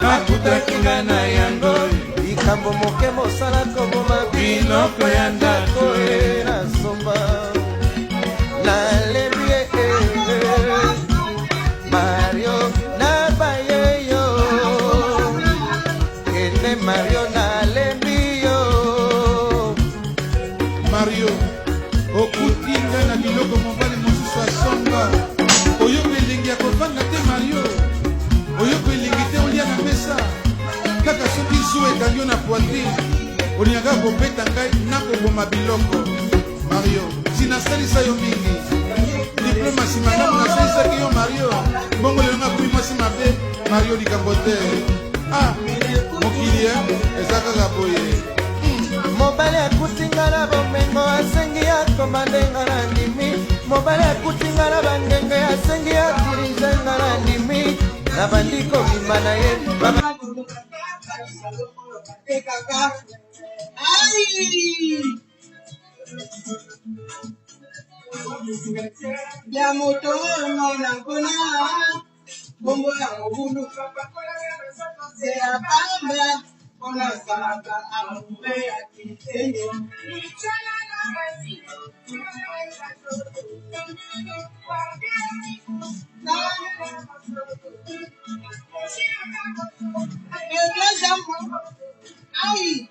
nakutaki nga na yango likambo moke mosala koboma biloko ya ndako nasomba nalembi Mario na bayeyo kende Mario nalembi yo Mario okutinga na biloko mobali mosusu asomba oyoka elengi ya kovanda te Mario oyoka elengi te olia na mesa kaka soki zuwa ekangi yo na poitrine olingaka kobeta ngai nakoboma biloko Mario sinasalisa yo mingi diplomasi malamu nasalisaki yo Mario mbongo lelo nakumi mwasi mabe Mario likambo te mokili eza kaka boye mobali akutinga na bomengo asengi akoma ndenga na ndimi mobali akutinga na bangenge asengi akirizenga na ndimi na bandiko bima na ye ya moto na kona bombo ya mobulu se apamba ona salaka ambe ya kitenyo ai